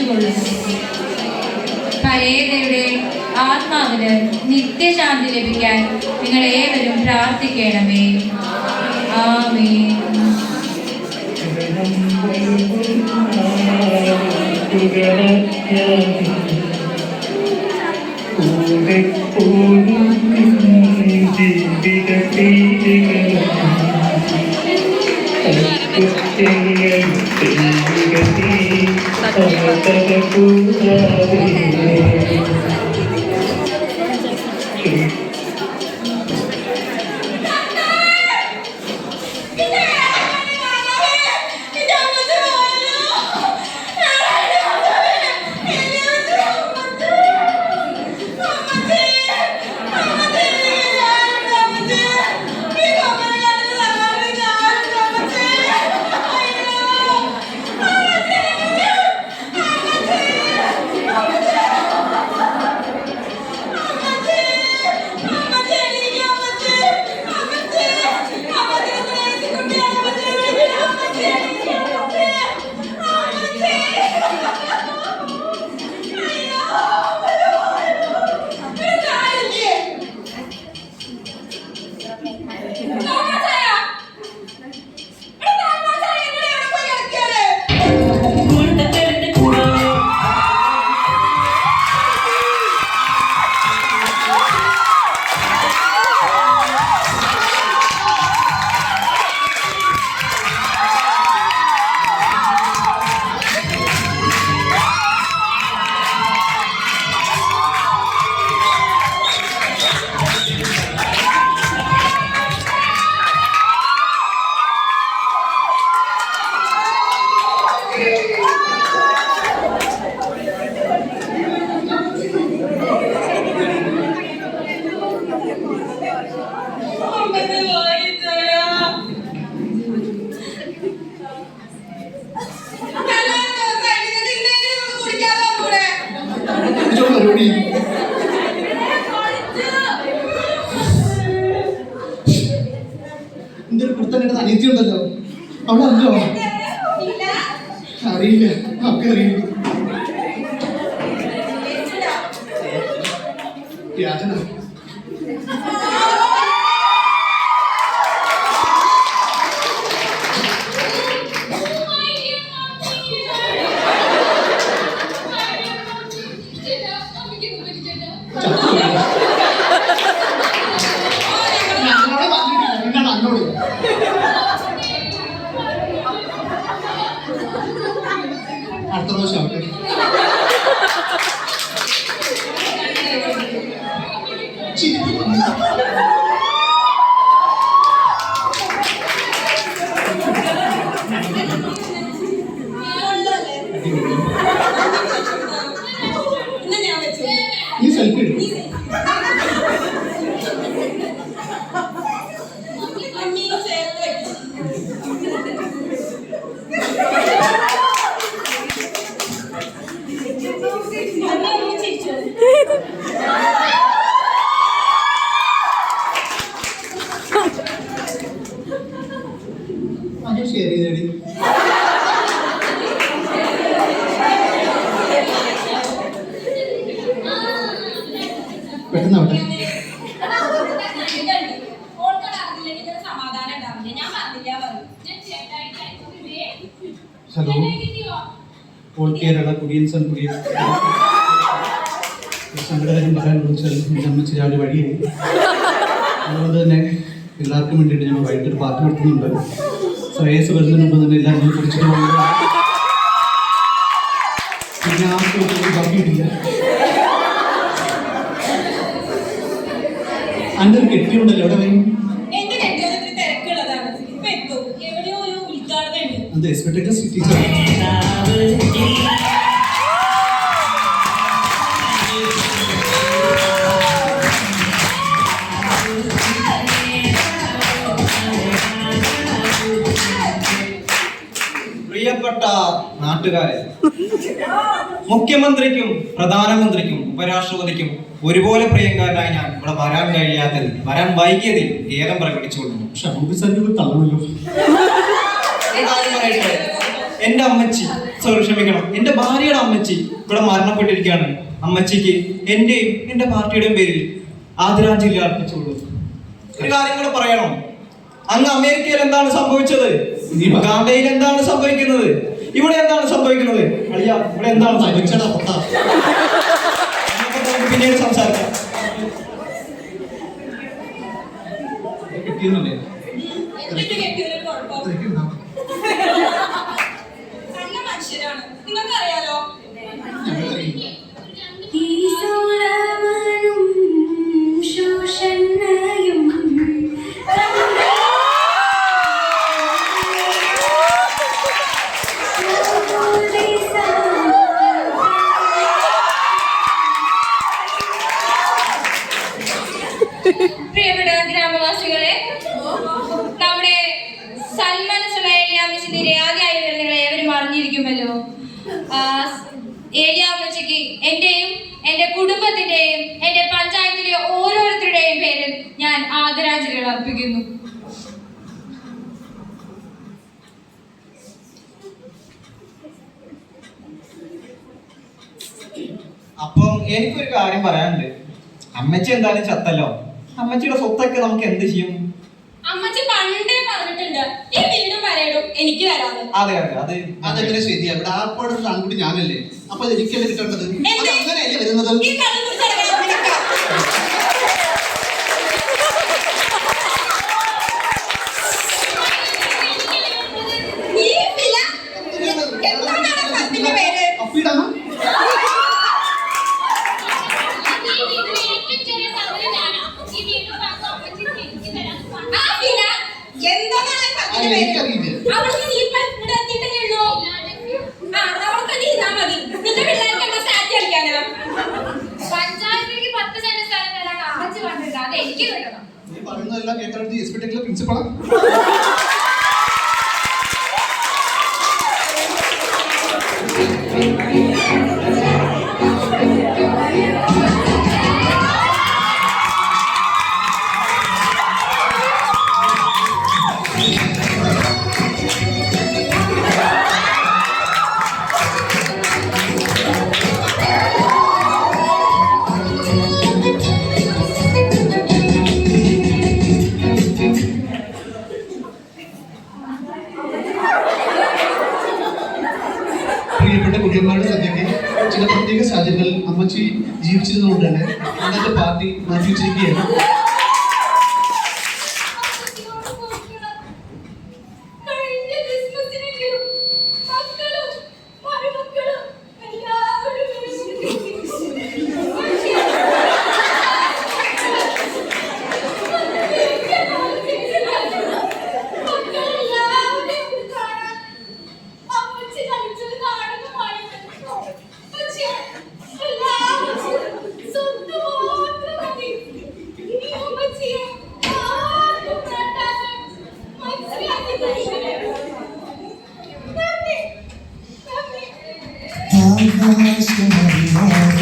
കൊള്ളുന്നു. പരേതയുടെ ആത്മാവിന് നിത്യശാന്തി ലഭിക്കാൻ നിങ്ങൾ ഏവരും പ്രാർത്ഥിക്കണമേ. ആമേൻ. എന്തൊരു കുടുത്തന്റെ അനിയത്തിയുണ്ടല്ലോ, അവൾ അറിഞ്ഞോ? അറിയില്ല, നമുക്ക് അറിയില്ല. യാചന അടുത്ത പ്രാവശ്യം ആവട്ടെ. നീ സെൽഫി എടുക്കും. അത് ശരി നേടി പെട്ടെന്ന് അവിടെ ഹലോ, ഓൾ കേരള കുടിയൻസൺ കുടിയൻ സംഘടനം പറയാൻ വിളിച്ചാൽ അമ്മച്ചി രാവിലെ വഴിയായി. അതുകൊണ്ട് തന്നെ എല്ലാവർക്കും വേണ്ടിയിട്ട് ഞങ്ങൾ വൈകിട്ടൊരു പാർട്ടി നടത്തുന്നുണ്ട്. ശ്രേയസ് വരുന്നതിന് മുമ്പ് തന്നെ എല്ലാവരും കുടിച്ചിട്ട് പോകുന്നത്. പിന്നെ ആർക്കും ബാക്കിയിട്ടില്ല. അന്റെ ഒരു കെട്ടിയുണ്ടല്ലോ, എവിടെ വരും? അത് എക്സ്പെക്ടഡ് സിറ്റീസ് പ്രിയപ്പെട്ട നാട്ടുകാരെ, മുഖ്യമന്ത്രിക്കും പ്രധാനമന്ത്രിക്കും ഉപരാഷ്ട്രപതിക്കും ഒരുപോലെ പ്രിയങ്കാരനായി ഞാൻ ഇവിടെ വരാൻ വൈകിയതിൽ ഖേദം പ്രകടിച്ചുകൊള്ളുന്നു. ഷാബു സാറിന് തള്ളണല്ലോ. എന്റെ അമ്മച്ചി, സോറി ക്ഷമിക്കണം, എന്റെ ഭാര്യയുടെ അമ്മച്ചി ഇവിടെ മരണപ്പെട്ടിരിക്കുകയാണ്. അമ്മച്ചിക്ക് എന്റെയും എന്റെ പാർട്ടിയുടെയും പേരിൽ ആദരാഞ്ജലി അർപ്പിച്ചുള്ളൂ. ഒരു കാര്യം കൂടെ പറയണം. അങ്ങ് അമേരിക്കയിൽ എന്താണ് സംഭവിച്ചത്? ഉഗാണ്ടയിൽ എന്താണ് സംഭവിക്കുന്നത്? ഇവിടെ എന്താണ് സംഭവിക്കുന്നത്? അളിയ, ഇവിടെ എന്താണ് സംഭവിച്ചത്? പിന്നീട് സംസാരിക്കാം. കിട്ടിയെന്നല്ലേ മനുഷ്യരാണ്, നിങ്ങൾക്കറിയാലോ. പ്രിയപ്പെട്ട ഗ്രാമവാസികളെ, നമ്മുടെ സൽമനസ്സുള്ള ഏലിയാമ്മച്ചിന്റെ ഇരയാതിയായി വരുന്ന ഏവരും അറിഞ്ഞിരിക്കുമല്ലോ. ഏലിയാമ്മച്ചിക്ക് എന്റെയും എന്റെ കുടുംബത്തിന്റെയും എന്റെ പഞ്ചായത്തിലെ ഓരോരുത്തരുടെയും പേരിൽ ഞാൻ ആദരാഞ്ജലികൾ അർപ്പിക്കുന്നു. അപ്പം എനിക്കൊരു കാര്യം പറയാനുണ്ട്. അമ്മച്ചി എന്തായാലും ചത്തല്ലോ. അമ്മച്ചിയുടെ സ്വത്തൊക്കെ നമുക്ക് എന്ത് ചെയ്യും? അമ്മച്ചി പണ്ടേ പറഞ്ഞിട്ടുണ്ട്, ഈ വീടും വരയിടും എനിക്ക് തരാന്ന്. അതെ അതെ അതെ അതെങ്ങനെ ശരിയാ? ഇവിടെ ആർപ്പാടുള്ള ആൺകുട്ടി ഞാനല്ലേ, അപ്പൊ അത് എനിക്കല്ലേ കിട്ടേണ്ടത്? അത് അങ്ങനെയല്ലേ വരുന്നത്? ഈ കള്ളം കുടിച്ചടക്കണം നിനക്ക്. ഈ വില എന്താണ് പത്തിന്റെ പേര്? അപ്പീടാണോ? ആ വില എന്താണ് പത്തിന്റെ പേര്? എനിക്കറിയില്ല. അവൾക്ക് നീ ഇപ്പൊ ഇവിടെ എത്തിയിട്ടല്ലേ ഉള്ളൂ. ആ, അവൾക്ക് നീ ഇരുന്നാ മതി. നിന്റെ പിള്ളേർക്ക് എന്താ സ്റ്റാറ്റ് കളിക്കാനാ? പഞ്ചായത്തിലേക്ക് 10 സെന്റ് സ്ഥലം തരാൻ അമ്മച്ചി പറഞ്ഞിട്ട് അത് എനിക്ക് കിട്ടണം. നീ പറയുന്നതെല്ലാം കേട്ടെടുത്ത് എസ് പി ടെക്കിലെ പ്രിൻസിപ്പളാ? പ്രിയപ്പെട്ട കുട്ടികളുടെ സദ്യക്ക് ചില പ്രത്യേക സാഹചര്യങ്ങളിൽ അമ്മച്ചി ജീവിച്ചിരുന്നതുകൊണ്ട് തന്നെ അന്നത്തെ പാർട്ടി മാറ്റിവെച്ചിരിക്കുകയാണ്. കഴിഞ്ഞ ക്രിസ്മസിനെങ്കിലും മക്കളും മരുമക്കളും എല്ലാവരും അമ്മച്ചി കളിച്ചത് നാടകമായിരുന്നു. പക്ഷേ എല്ലാവരും സ്വന്തം മാത്രം മതി. ഇനി അമ്മച്ചിയെ ആർക്കും വേണ്ടാന്ന് മനസ്സിലാക്കി തരുന്നത്. നന്ദി, നന്ദി. ആകാശമറിയാതെ